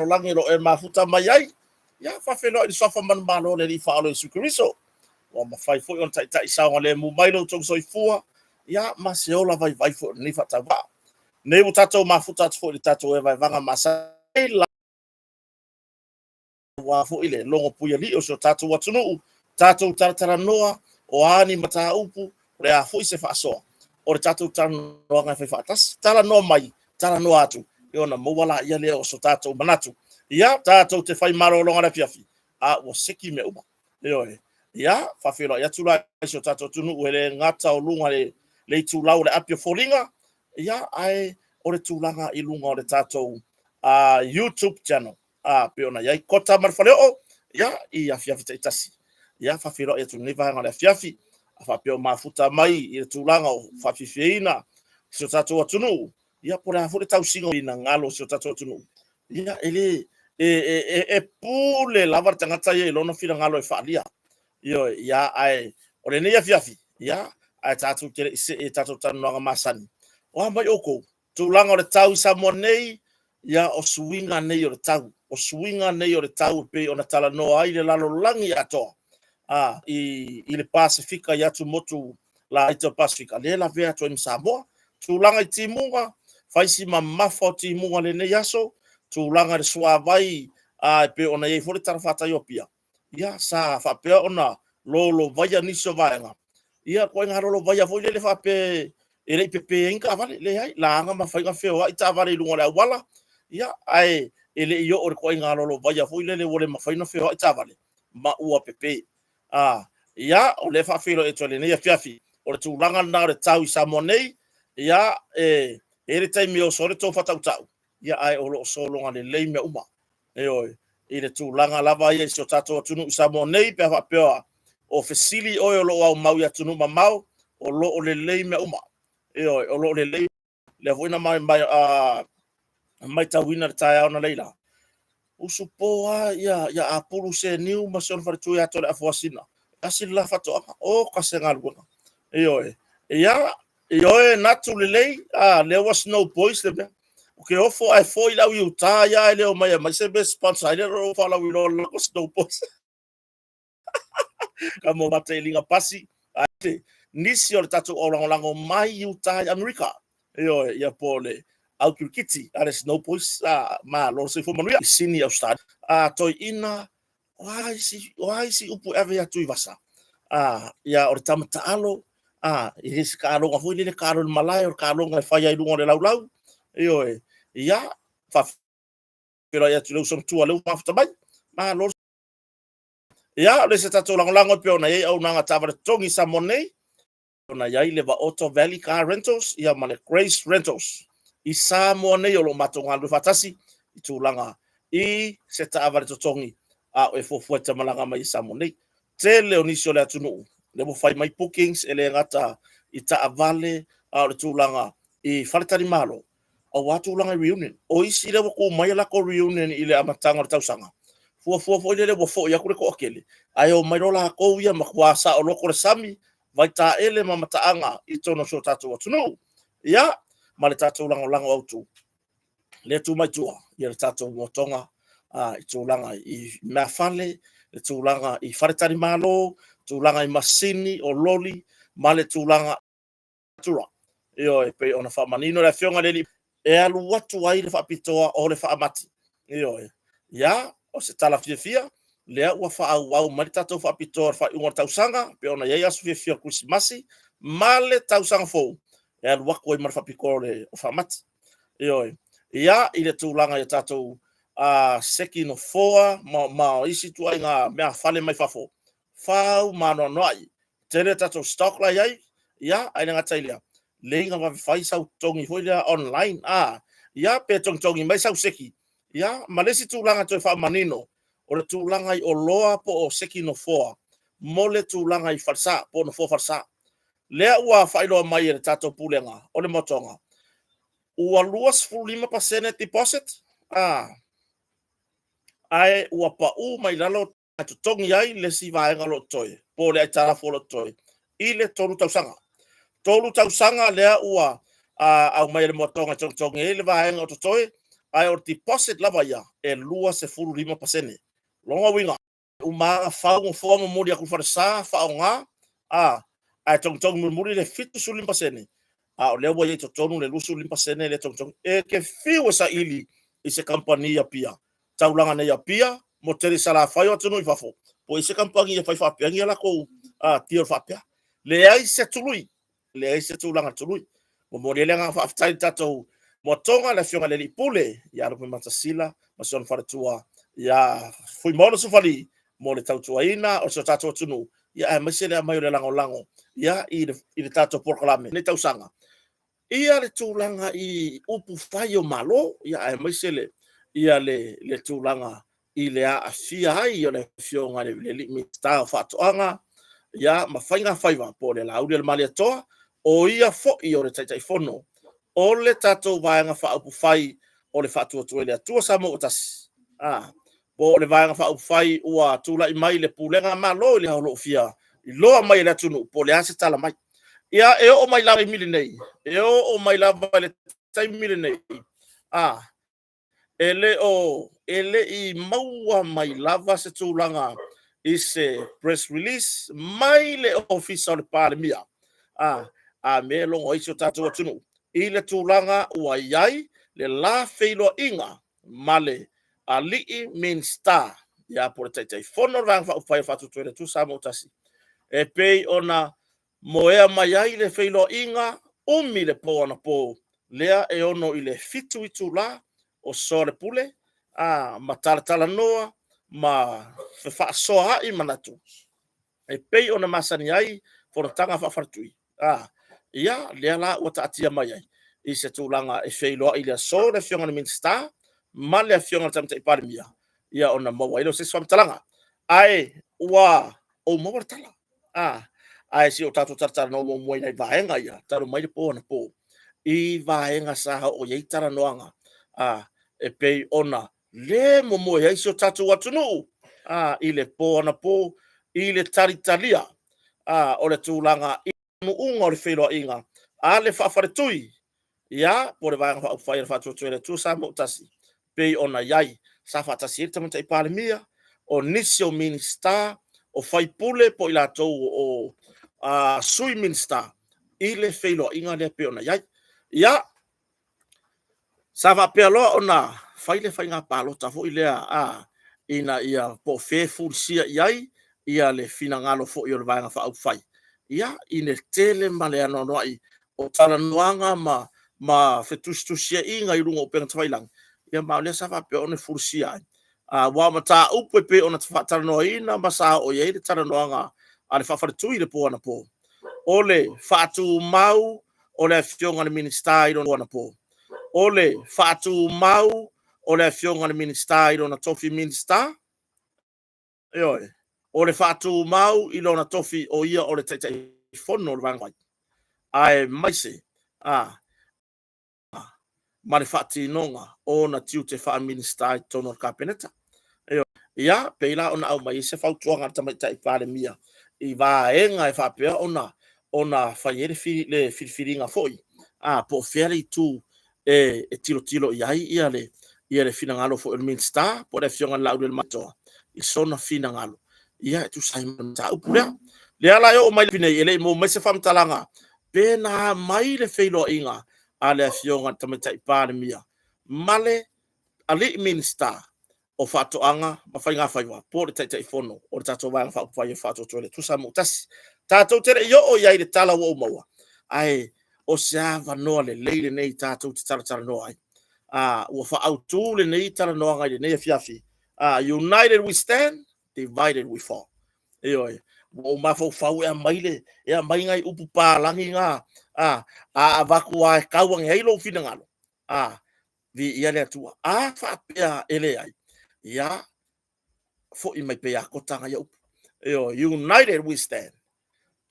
langi lo e mafuta mai ai ia faafelo i sofa manamalo le li faalo Iesu Keriso o mafai foi on tai saunga le mu mai lo tong soifua ia maseola vai fo ni fatava nei o tatou mafuta atu foi le tatou e vai vanga masai la wa fo ile longo puia li o so tatou atunu tatou taratara noa o ani mata upu le a foi se faaso o le tatou tanoa ngai fai fatas tala no mai tala no atu e ona mo wala ia le o so tatou manatu ia tatou te fai maro longa le fiafi a o seki me uma e ia faafelo ia tula so tatou tunu ele ngata o lunga le tulau le apio folinga ia ai o le tulanga i lunga o le tatou YouTube channel pe ona ia kota marfaleo ia i afiafi taitasi ia faafelo ia tunu vai ngale fiafi fa pe mafuta mai i tulanga o faafifeina so tatou atunu ia pora fo le tausinga ina ngalo so tatou atunu ia ele pule lava tangata ia lona fila ngalo e faalia io ia ai o le nei afiafi ia ai tatou kere se e tatou tanoga masani o mai oko tulanga o le tau i Samoa ia o suinga nei o le tau o suinga nei o le tau pe ona tala no ai le lalolangi atoa i le Pasifika ia tu motu la ito Pasifika le la vea to im Samoa tulanga i timunga faisi mamafa o timunga le nei aso tulanga le suavai pe ona ia fole tarafata iopia ia sa fa pe ona lolo vaya niso vaenga ia ko nga lolo vaya foi le fa pe ele pepe inga vale le ai la nga ma fainga feo ai ta vale lunga la wala ia ai ele io or ko nga lolo vaya foi le wole ma fainga feo ai ta vale ma ua pepe ia o le fa felo e tole nei fiafi o le tulanga na le tau i Samoa nei ia ele taimi o sore to fatau tau ia ai o lo solonga le leime uma oi i le tulanga lava ia so tatou atunu i Samoa nei pe fa pe o fesili o lo au mau ia tunu mamau o lo o le leime uma oi o lo le leime le voina mai mai tawina tai ona leila usupoa ia apulu se niu ma son fa tu ia tole afuasina asil la fato o kasengal bona oi ia natu le lei there was no boys there okay ofo ai foi la u ta ia le o mai se be sponsor ile ro fa la u lo no boys kamo matelinga pasi ate nisi o le tatu o lango mai uta America ia pole au kiti ale snow boys ma lo se fo manuia sini au stad toi ina wai si upu ave ya tui vasa ia o tamata alo i ris ka alo ngafo ile ka alo malai o ka alo ngai fai ai lungo le laulau ia fa pero ia tu so tu alo fa tabai ma lo ia le se tatu lango pe ona ia au nanga tava tongi Samoa ona ia le va Auto Valley Car Rentals ia male Grace Rentals i Samoa nei o lo matonga lu fatasi i tulanga i se tava le tongi o e fo te malanga mai Samoa nei te le onisio le atunu le mo fai mai bookings ele ngata i Taavale o le tulanga i faletari malo o watu langa reunion o isi le ko mai la ko reunion i le amatanga o tausanga fo ile le fo ya kure ko akele ayo mai rola ko ia makwasa o loko le sami vai ta ele mamataanga i tono so tatu atunu ia ma le tatu langa autu le tu mai tua ia le tatu motonga i tulanga i mafale le tulanga i faletari malo tulanga i masini o loli ma le tulanga tura io pe ona fa manino le fionga le e alu watu ai le fa pitoa o le fa amati ia o se tala fia le ua fa au mai tatou fa pitoa fa unga tausanga pe ona ia su fia Christmasi ma le tausanga fo e alu wako i mar fa piko le fa amati ia i le tulanga ia tatou seki no foa ma isi tu ai nga mea fale mai fafo fau mano noi tele tatou stock la ai ia ai nga tailia lenga va fai sau tongi hoila online ia pe tongi mai sau seki ia malesi tulanga to fa manino o le tulanga i oloa po o seki no foa mo le tulanga i farsa po no fo farsa le ua failo mai le tatou pulenga o le motonga ua luas 5% deposit ai ua pa u mai lalo to tongi ai le si vaenga lo toi po le tara fo lo toi i le tolu tausanga le ua au mai le motonga tongi le vaenga o toi ai o deposit lava ia e lua se furu 5%. Longa winga. Uma fau forma muri aku farsa faunga ai tong muri le fitu su 5%. O le wa ye tonu le lusu 5% le tong e ke fiu sa ili i se kampania pia. Taulanga ne ia pia mo teri sala fai o tonu i fafo. Po i se kampania fai fa pia ngia la ko tio fa pia. Le ai se tului. Le ai se tulanga tului. Mo mo le nga fa tai tatou mo tonga le fionga le pule ya ro mata sila ma son fa tua ya fui mono su fali mo le tautuaina o so tatou tunu ya ma se le mai le lango ya i le tatou proclame le tausanga ia le tulanga i upu fai o malo ya ma se le ia le tulanga i le a fia ai o le fionga le limita fa toanga ya ma fainga faiva po le laude le mali toa o ia fo i o le tai fono o le tatou vaenga whaupu whai o le whatua tuele atua sa mo utas. Po le vaenga whaupu whai ua tula i mai le pulenga ma lo le haulo fia. I loa mai le atunu po le ase tala mai. Ia e o mai lava i mili nei. E o mai lava le tai mili nei. Ele i maua mai lava se tūlanga i se press release mai le ofisa o le pāremia. Me longo isi o tātou atunu. I le tūlanga ua iai le la feilo inga male a lii min star ya por taitai fono rang fa upai fatu tuere tu sa mo tasi e pei ona moea mai ai le feilo inga umi le po ona po lea e ono i le fitu i tula o sore pule ma tala noa ma fa soa i manatu e pei ona masani ai for tanga fa fartui ia lea la o taatia mai ai i se tūlanga e wheiloa i lea so le fionga ni minsta ma lea fionga tamta i parimia ia ona maua ilo se swamtalanga ai ua o maua tala ai si o tatu tartara no mo moina i vaenga ia taru mai le po na po i vaenga sa o yei tara noanga e pei ona le mo mo ia si o tatu watunu i le po na po i le taritalia o le tūlanga i unga o le wheiloa inga le whaafaretui ia po le vaenga whaafai le whaatuatuele tu sa mo tasi pei ona iai sa whaatasi e tamata i palemia o nisi o minista o whaipule po i lātou o sui minista i le wheiloa inga le pe ona iai ia sa whapea loa ona whai le whai ngā pālota fo i lea ina ia po whewhul sia iai ia le whina ngalo fo i o le vaenga whaafai ia i le tele ma le anonoai o tala nuanga ma fetustusia inga i runga o penga tawailang ia maule sa whapea o ne furusia wa mata upe pe ona tala noa ina ma sa o iei le tala noanga a le whafaretui le po ana po o le whaatu mau o le fionga le minista i rona ana po o le whaatu mau o le fionga le minista i rona tofi minista ioi o le whaatu mau i rona tofi o ia o le teitai fono le vangwai ai maise ma le whatinonga o na tiu te wha minista i tono kapeneta ia peila ona au mai se fautuanga tamata i pare mia i vaenga e whapea ona whaiere le whiriwhiringa foi po where tu e tilo ia le finangalo fo il minsta po le fionga lau del matoa i sona finangalo ia tu saimon ta upura le ala yo mai pine ele mo mai se famtalanga pena mai le feilo inga ale fionga tamata i pare mia male ali minsta o fatoanga ma fai nga fai wa po le tai fono o tato wa fa fai fato tole tu sa mo tas tato tere yo o ia le tala wo maua ai o sa va no le leile nei tato te tala no ai o fa autu le nei tala no ai nei fiafi united we stand divided we fall yo o ma fo fa e maile e mai ngai upu pa langi nga va ku ai kawang helo finangalo vi ia le tua fa pea ele ai ia fo i mai pe ako tanga yo united we stand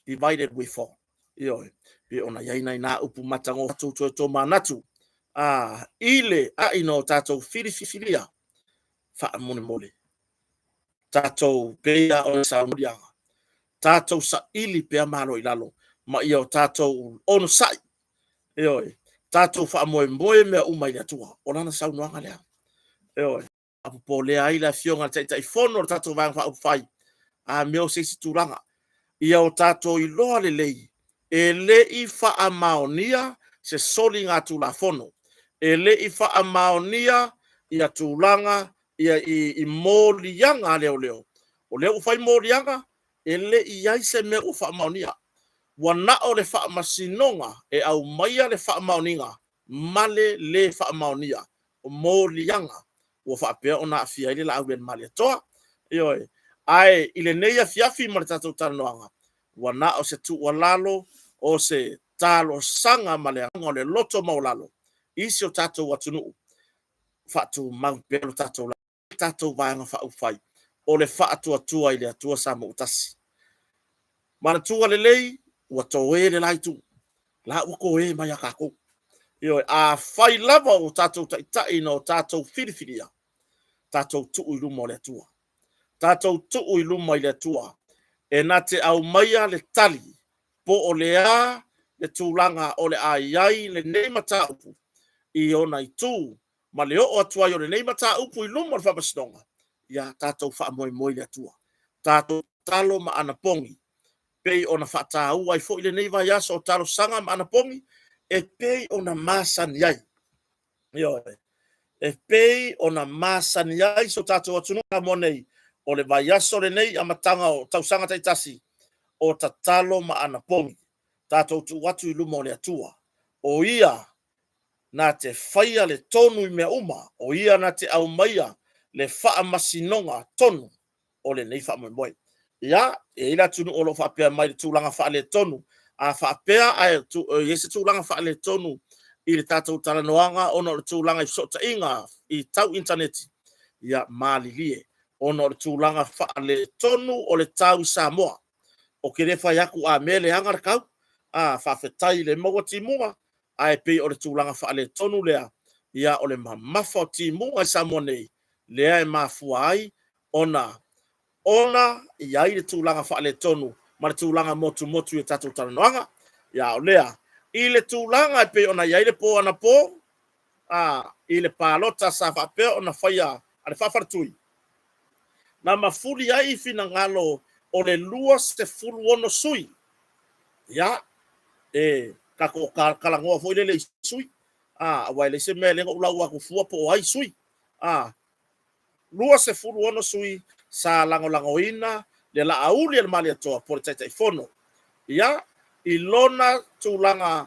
divided we fall yo pe ona ia ina na upu matango to manatu ile ino tato filia fa mole tato pe ona sa mudia tato sa ili pe malo ilalo ma ia tato on sai yo tatou faamoemoe mea uma i le atua o lana saunoaga lea eoe apopo lea ai le afioga le taʻitaʻifono o le tatou vaega faaupufai a mea o seisi tulaga ia o tatou iloa lelei e leʻi faamaonia se soli gatulafono e leʻi faamaonia ia tulaga ia i moliaga a leoleo o lea ua fai moliaga e leʻi ai se mea ua faamaonia ua naʻo le faamasinoga e au maia le faamaoniga male le faamaonia o moliaga ua faapea ona afia ai le laau le maliatoa ioe ae i lenei afiafi ma le tatou talanoaga ua naʻo se tuualalo o se talosaga ma le aga o le loto maulalo isi o tatou atunuu faatumau pea lo tatou vaega faaupufai o le faatuatua i le atua sa mo utasi ma le tuga lelei ua toe le laitu la ua koe mai a kakou ioe a fai lava o tatou taʻitaʻi no tatou filifilia tatou tuu i luma o le atua tatou tuu i luma i le atua e na te au maia le tali po o le a le tulaga o le aiai lenei mataupu i ona i tū ma le oo atu ai o lenei mataupu i luma o le faamasinoga ia tatou faamoemoe le atua tatou talo ma ana pongi pei ona faataua ai foʻi lenei vaiaso o talosaga ma ana pongi e pei ona masani ai ioe e pei ona masani ai so tatou atunuu mo nei o le vaiaso lenei amataga o tausaga taitasi o tatalo ma ana pongi tatou tuu atu i luma o le atua o ia na te faia le tonu i mea uma o ia na te au maia le faamasinoga tonu o lenei faamoemoe ia e ila tunu o lo faapea mai le tulaga faale tonu a faapea ae ia se tulaga faale tonu i le tatou talanoaga ona o le tulaga i fesootaʻiga i tau intaneti ia malilie ona o le tulaga faale tonu o le tau i Samoa o ke le fai aku a mea le aga le kau a faafetai le maua timuga ae pei o le tulaga faale tonu lea ia o le mamafa o timuga i Samoa nei lea e mafua ai ona iai le tulaga faale tonu ma le tulaga motumotu i tatou talanoaga ia o lea i le tulaga e pei ona iai le po ana po i le palota sa faapea ona faia a le faafaletui na mafuli ai i finagalo o le 2.0 sui ia e kako kalagoa foi lele sui auai le se mea lega ulau akufua po o ai sui 2.0 sui sa lagolagoina le laauli le maliatoa po le taʻitaʻifono ia i lona tulaga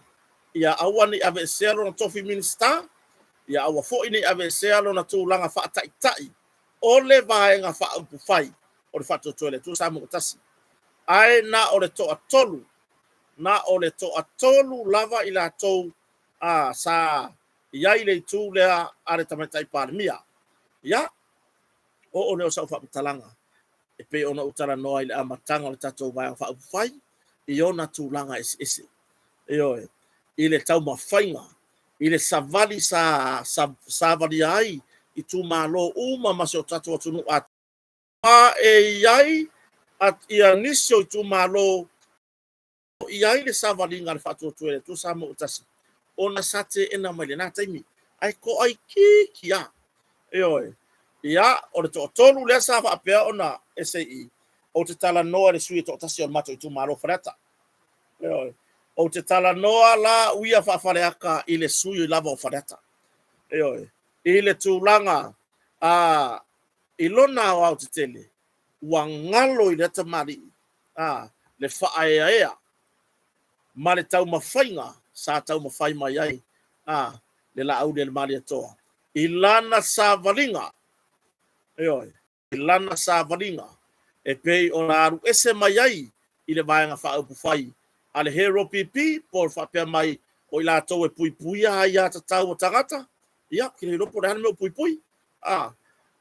ia aua nei aveesea lona tofi minista ia aua foʻi nei aveesea lona tulaga faataʻitaʻi o le vaega faaupufai o le faatoatoe le atua sa mo tasi ae na o le toʻatolu lava i latou sa iai le itu lea a le tamaitaʻi palemia ia o le o sau faapitalaga e pei ona u talanoa i le amataga o le tatou vaega faaupufai i ona tulaga eseese ioe i le taumafaiga i le savali sa valia ai i tumālō uma ma se o tatou atunuu a e iai ia nisi o i tumālō iai le savaliga le faatuatue le atua sa mo utasi ona sa te ena mai lenā taimi ai ko ai kikia ioe ia o le toʻatolu lea sa faapea ona SAE o te talanoa le sui e toʻatasi o le matou i tumālō faleta ioe o te talanoa la uia faafaleaka i le sui i lava o faleta ioe i le tulaga i lona ao te tele ua galo i le atamaliʻi le faaeaea ma le taumafaiga sa taumafai mai ai le laauli le maliatoa i lana savaliga ioe i lana savaliga e pei ona alu ese mai ai i le vaega faaupufai a le hero pipi po le faapea mai o i latou e puipuia ai a tatau o tagata ia ke le lopo le hana me o puipui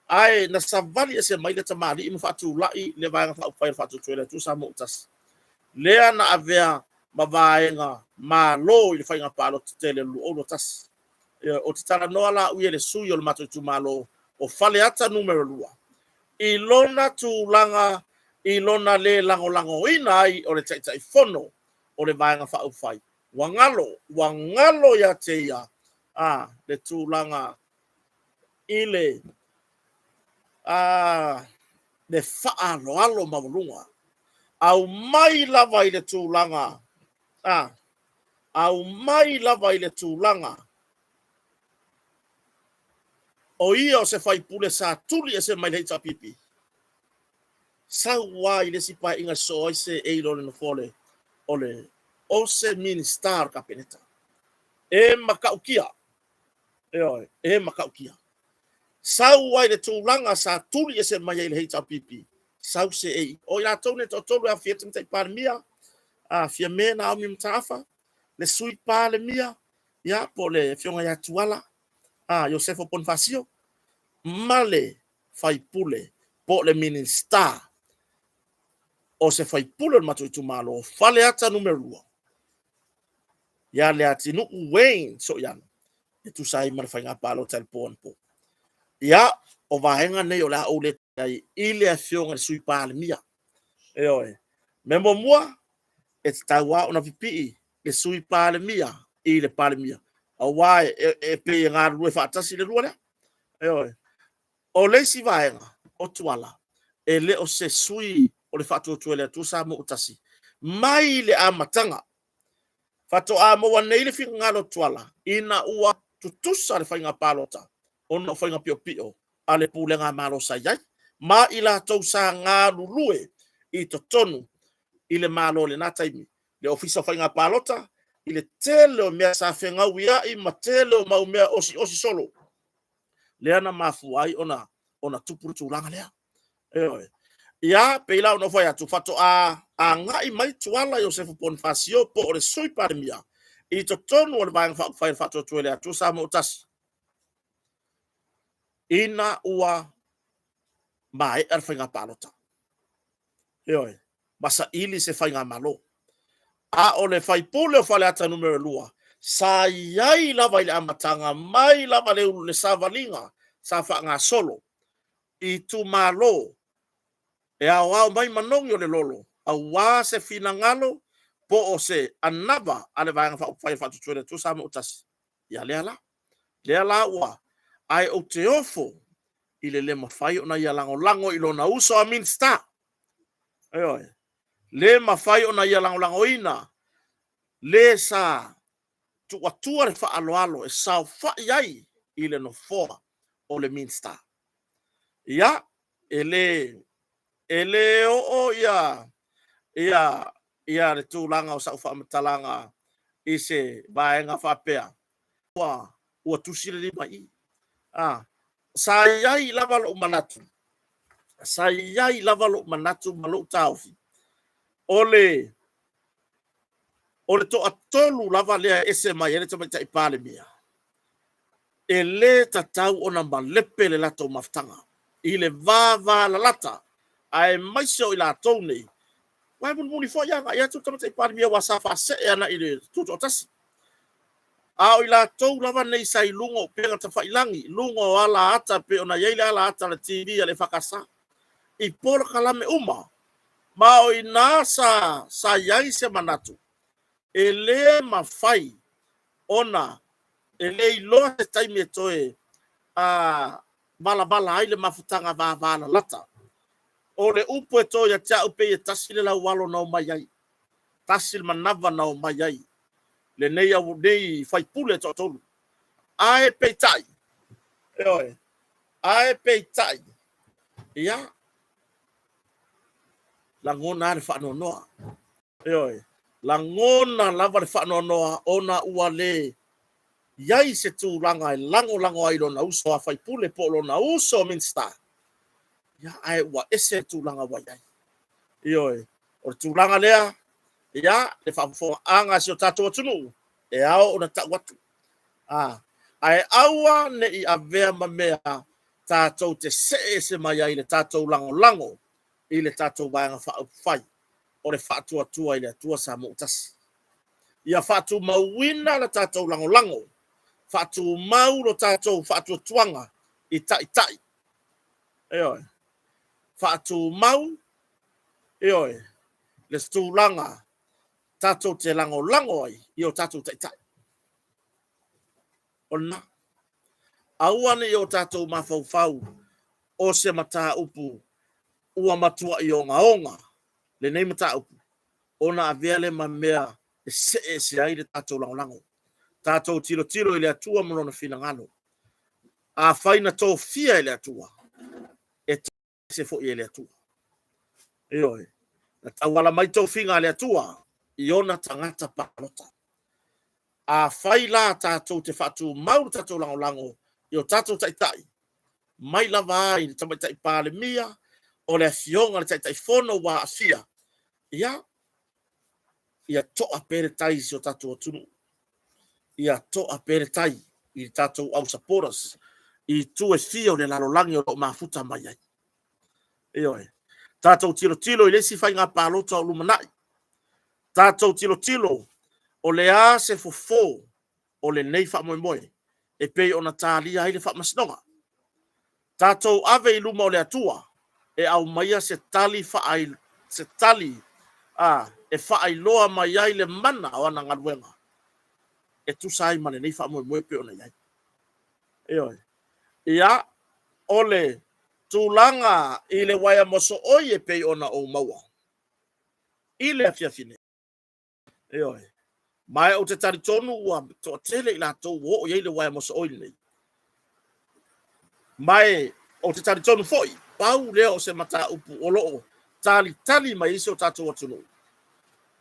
ae na savali ese mai le tamaliʻi ma faatulaʻi le vaega faaupufai le faatuatue le atua sa mo utasi lea na avea ma vaega mālō i le faiga palota tele luluʻolu o tasi o te talanoa lauia le sui o le matou i tumālō o fale ata numero 2 i lona tulaga i lona lē lagolagoina ai o le taʻitaʻifono o le vaega faaupufai wangalo ya te ia le tūlanga ile le whaaloalo maulunga au mai lava i le tūlanga au mai lava i le tūlanga o ia o se whaipule sa tuli e se mai leita pipi sau wā i le sipa inga so se eilone no fole ole o se minister kapeneta e makaukia e makaukia sau wai le tūlanga sa tuli e se mai le heita pipi sau se ei o ia tone to tolu a fiatim te parmia fia mena o mi mtafa le sui pale mia ya po le fionga ya tuala Josefo Bonifasio male fai pule po le minister o se fai pule matu tu malo fale ata numero 2 ya le atinu Wayne so yan e tu sai mar fai ngapalo telefon po ya o vahenga nei o la o le tai ile a fionga sui pale mia membo mua e tawa ona pipi le sui pale mia ile pale mia awa e pe nga rue fatasi le rua o le si vaenga o tuala e le o se sui o le fatu tuele tu sa mo utasi mai le amatanga fatu amo wa nei le finga lo tuala ina ua tutusa le fainga palota ono fainga pio pio ale pulenga malo sayai ma ila tau sa nga lulue i totonu ile malo le nataimi le ofisa fainga palota ile tele mea sa fenga wia i matele mau mea osi solo leana mafuai ona tupuru tūlanga lea ia peila ona foi atu fato a ngai mai tuala Josefo Bonifasio po o le sui paremia i totonu o le vanga fai fato tuele atu sa mo utasi ina ua mai ar fainga palota masa ili se fainga malo o le fai pule o fale ata numero 2 sa iai lava ile amatanga mai lava le savalinga sa whanga solo i tu malo e a wao mai manongi o le lolo a wā se fina ngalo po o se anava ale vanga whai fatu tuere tu sa mo utasi ia lea la ua ai o te ofo i le mawhai o na ia lango i lona uso a minsta le mawhai o na ia lango ina le sa tuatua le whaaloalo e sao whaiai i le no foa o le minsta ia ele o ia le tūlanga o sau whamatalanga i se vaenga whapea ua tusi le lima i sa iai lava lo manatu malo taufi ole to atolu lava lea ese mai ele to mai pale mia ele tatau ona malepe le lato maftanga ile va la lata ai mai so ila tone wai muni fo ya tu to mai pale mia wasafa se ana ile tu tasi a ila to lava nei sai lungo pega ta failangi lungo ala ata pe ona yele ala ata le TV ale fakasa i por kalame uma ma o inasa sa yai se manatu ele mafai ona ele ilo se taimi toe bala ai le mafutanga va lata o le upo to ya tia upe e tasile la walo na mai ai tasil manava na mai ai le nei au nei fai pule to tolu ai peitai ia langona le fa no langona lava le whano noa ona ua le iai se tūranga e lango ai lona uso a whai pule po lona uso minsta ia ai ua ese tūranga wai ai o le tūranga lea ia le whawhonga anga si o tātua tunu e ao ona ta watu ai aua ne i avea mamea tātou te se mai ai le tātou lango i le tātou vaianga whai o le whaatua tua i le atua sa mo utasi. Ia whaatua mauina la tātou lango. Whaatua mau lo tātou whaatua tuanga i tai. Whaatua mau, le stūlanga tatou te lango ai, i o tatou taitai. Ona, auane i o tatou mafaufau, o se mata upu, ua matua i o ngaonga, le nei mata upu, ona avele ma mea, se ai le tatou lango. Tatou tilo i le atua morona fina ngano. A faina tō fia i le atua, e se fo i le atua. Ioi, na tawala mai tō finga le atua, i ona tangata palota. A fai la tatou te fatu mauru tatou lango, i o tatou taitai, mai lava ai, tamai tai pāle mia, o le fionga le taitai fono wa asia, ia toa pere tai si o tatou atunu, ia toa pere tai, i tatou au saporas, i tu e fio le lalolangi o mafuta mai ai. Ioi, tatou tilo i lesi fai ngā pālota o lumanai, tatou tilo, o le a se fofo, o le nei wha moe, e pei ona tālia ai le wha masnonga. Tatou ave i luma o le atua, e au maia se tali, e wha ai loa mai ai le mana o ana ngaruenga. E tu sai mane nei wha moe pe ona iai. Ioi, ia, ole, tūlanga i le waia moso oi e pei ona o maua. I le afiafine. Ioi, mai o te taritonu ua toa tele i la tau o iei le waia moso oi nei. Mai o te taritonu foi, pau leo se mata upu o loo, tali mai isi o tatou atunu.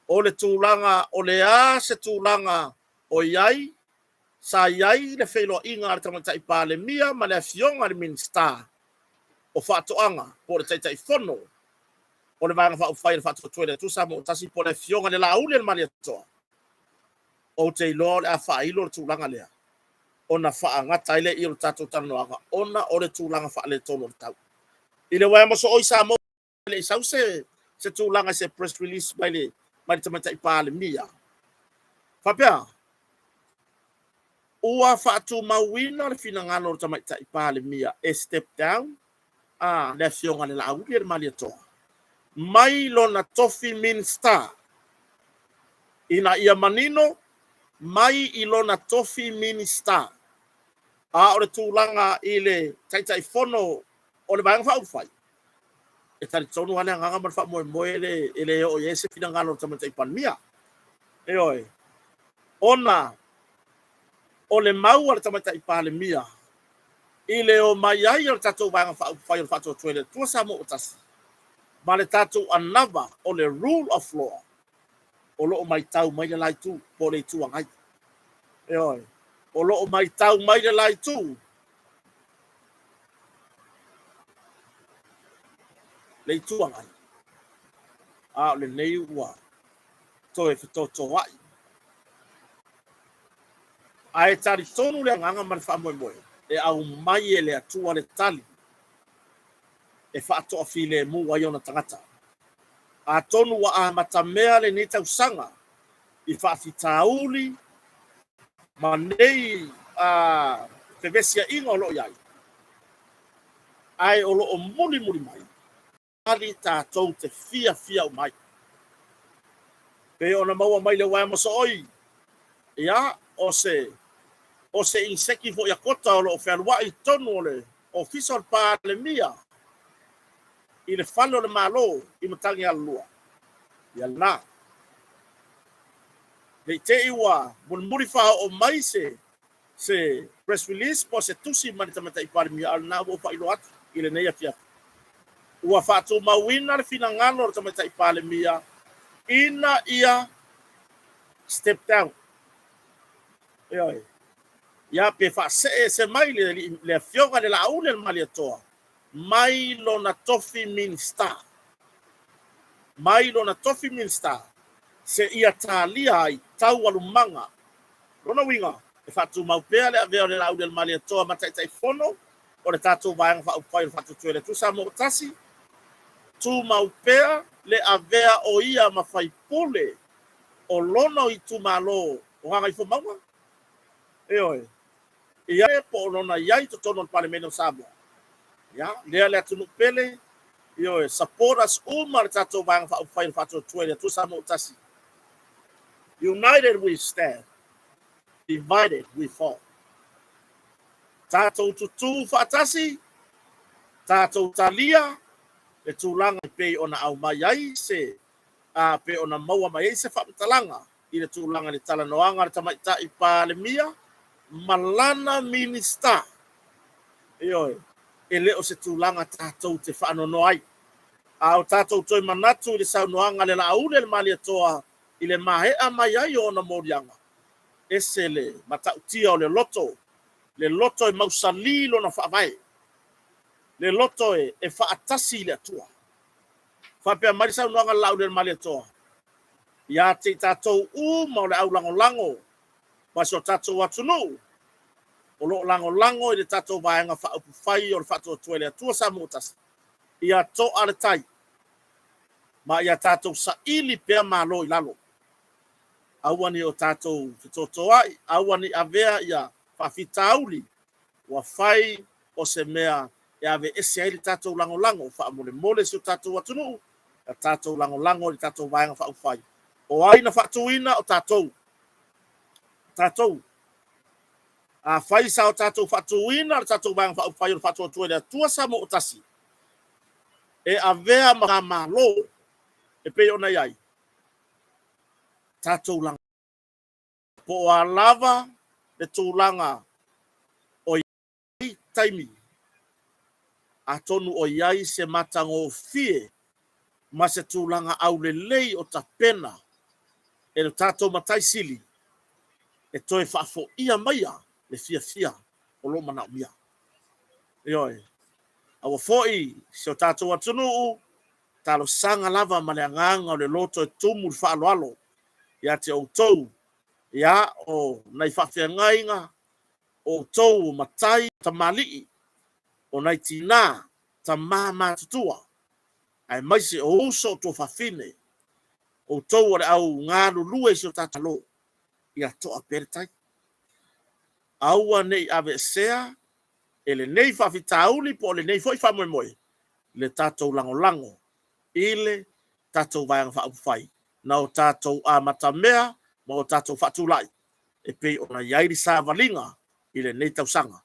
O le tūlanga, o le a se tūlanga o iai, sa iai le whelo inga ar tamatai pāle mia, ma le fionga le minsta, o whaatoanga, po le taitai fono, o le vanga wha ufai le whaatoa tuere, tu sa mo tasi po le fionga le laule le mani atoa. O te ilo le a wha ilo le tūlanga lea. Ona wha ngata ile i o tatou tanoanga, ona o le tūlanga wha le tono le tau. I le wai maso oi sa mo, le isau se tūlanga se press release mai le tamatai pāle mia. Whapea, ua whaatu mawina le fina ngano o tamatai pāle mia, e step down, le fionga le laule le mani atoa. Mai lona tofi minsta, ina ia manino, mai ilona tofi minista. O le tūlanga i le taitai fono o le maanga whaufai. E tari tonu hane anganga man wha moe ele o iese fina ngano o tamatai panmia. E oi, ona, o le mau o le tamatai pāle mia, i le o mai ai o le tatou maanga whaufai o le whatua tuele, tua sa mo o tasi. Ma le tatou anava o le rule of law. O loo mai tau mai le lai tu, po le tuangai. E oi, o loo mai tau mai le lai tu. Le tuangai. Le nei ua. Toe fitoto wai. Ai tari tonu le nganga man wha moe. E au mai e le atua le tali. E wha atoa fi le mu wai ona tangata. A tonu wa a matamea le ni tau sanga. I wha fitauli. Ma nei fevesia inga o loo iai. Ai o loo muli mai. Ali tātou te fia o mai. Pe ona maua mai le wae maso oi. Ia, o se inseki fo ia kota o loo whenua i tonu o le official pāle mia. I le whalo le malo i matangi alua. Ia nā. Le te iwa, muri wha o mai se press release, po se tusi mani tamatai pāle mia, al nā wo whailo atu, i le neia fia. Ua whaatu mawina le fina ngano o tamatai pāle mia, ina ia step down. Ioi. Ia pe wha se mai le fionga le laule le mali atoa. Mai lo na tofi minsta. Mai lo na tofi minsta. Se ia tālia ai tau alumanga. Rona winga. E whaatu maupea le avea le laule le mali atoa mataitai fono. O le tātou vaenga wha upai le whaatu tuele. Tu sa mo tasi. Tu maupea le avea o ia mawhai pole o lono i tu malo o hanga i fo maunga. E oi. Ia e po lona iai to tono Parliament o Samoa. Ia, lea le atunu pele. I oi, support us uma le tatou vanga wha uwhai le whatua tuele tu Samoa tasi. United we stand, divided we fall. Tātou tutu whaatasi, tātou talia, le tūlanga I pei ona au mai ai se, a pe ona maua mai ai se whaatalanga, I le tūlanga le talanoanga le tamaita I pālemia, malana minista. Ioi, e leo se tūlanga tātou te whaanono ai. Au tātou toi manatu I le saunoanga le laule le mali atoa, I le mahea mai ai o na morianga. Ese le matautia o le loto I mausalilo na whaavai. Le loto e whaatasi le atua. Whapea marisa unuanga lau le mali atoa. Ia te tātou ma o le au lango. Maso tātou atunu. O lo lango I le tātou vaenga whaupu whai o le whaatua tua le atua sa motas. Ia to ale tai. Ma ia tātou sa ili pea malo I lalo. Awani o tātou fitotoa, awani avea ia whawhitauli, wa whai o se mea e ave ese ai tātou lango, wha mole si o tātou atunu, a tātou lango I tātou vaenga whauwhai. O aina whatuina o tātou. A whai sa o tātou whatuina o tātou vaenga whauwhai o whatua tua lea tua sa mo o tasi. E avea mga malo, e pe ona iai. Tātou langa. Po a lava le tūlanga o iai taimi. A tonu o iai se matango fie ma se tūlanga au le lei o ta pena. E le tātou matai sili. E toi whaafo ia maia le fia o lo mana mia. Ioi. Awa foi se o tātou atunu talo sanga lava ma le anganga o le loto e tumu le whaaloalo. Ia te o tou. Ia o nai whawhiangainga o tou matai ta malii o nai tina ta mama tutua. Ai maise o uso to whawhine o tou ale au ngāru lue si o tatalo. Ia toa peritai. Aua nei ave sea ele nei whawhitauli po le nei foi whamoemoe. Le tātou lango. Ile tātou vaianga whaupwhai. Na o tātou a matamea ma o tātou whatulai. E pei ona iai li sa valinga I le nei tausanga.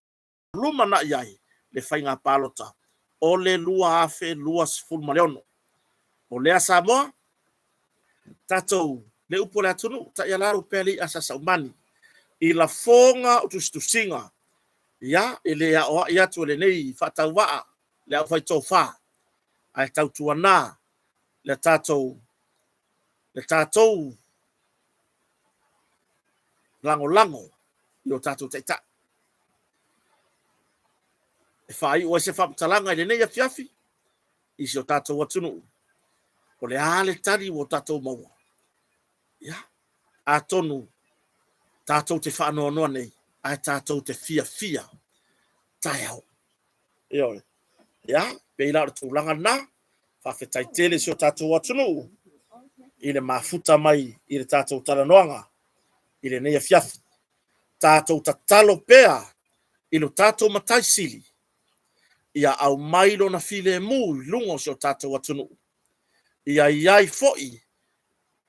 Luma na iai le whainga pālota. O le lua afe lua sifuru maleono. O lea sa moa, tātou le upo le atunu, ta ia laru pēli asa saumani. I la fonga o tustusinga. Ia, e le a oa iatu le nei whatau waa, le au whai tō wha. Ai tau tuana, le tātou lango I o tātou teita. E whai o se whamtalanga I le nei afiafi, I si o tātou atunu. O le ale tari o tātou maua. Ia, a tonu, tātou te whaanoanoa nei, ai tātou te fia, tai au. Ioi, ia, peila o tūlanga nā, whawhetai tele si o tātou atunu, I le mafuta mai, I le tātou talanoanga, I le nei afiafi. Tātou tatalo pea, I lo tātou matai sili. Ia au mailo na file mu, lungo si o tātou atunu. Ia iai foi,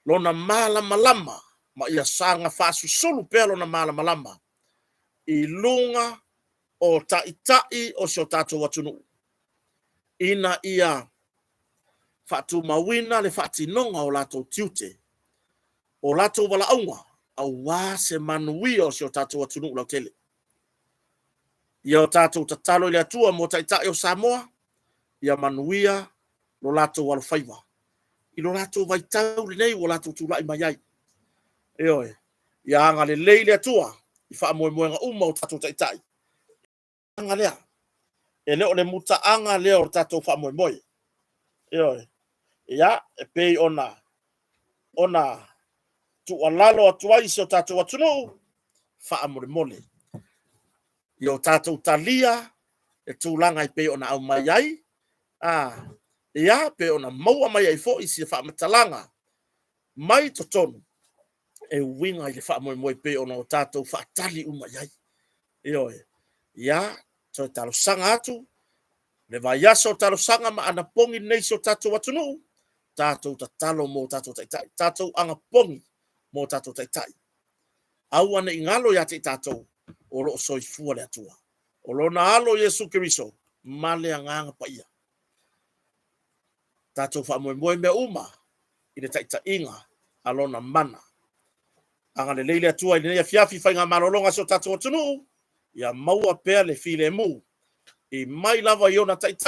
lona malama, ma ia sanga whasu sulu pea lona malama. I lunga o taitai o si o tātou atunu. Ina ia whatu mawina le whatinonga o lātou tiute. O lātou walaunga, au wā se manui o si o tātou atunu lau tele. Ia o tātou tatalo I le atua mo taitai o Samoa, ia manuia lo lātou walwhaiwa. I lo lātou vaitau le nei o lātou tūlai mai ai. Eoe, ia anga le leile atua, I whaamoemoenga o tātou taitai. Anga lea, e leo le muta anga leo o tātou whaamoemoe. Eoe, ia, e pei ona tu alalo atuai si o tātou atunu, whaamoemole. Ia o tātou talia, e tūlanga I pei ona au mai ai, ia pe ona maua mai ai fo I si whaamatalanga, mai to tonu, e winga I le whaamoemoe pe ona o tātou whaatali umai ai. Ioe, ia, toi talo sanga atu, le vai aso talo sanga ma ana pongi nei si o tātou atunu, tātou tatalo mo tātou taitai, tātou anga pongi, mo tatou taitai. Au ana ingalo ya te tatou o lo soifua le atua. O lo na alo Yesu Keriso, male anganga pa ia. Tatou wha moe mea uma, i le taita inga, alona mana. Anga le leile atua i nea fiafi whainga marolonga so tatou atunu, ia maua pea le file mu, i mai lava i ona taita.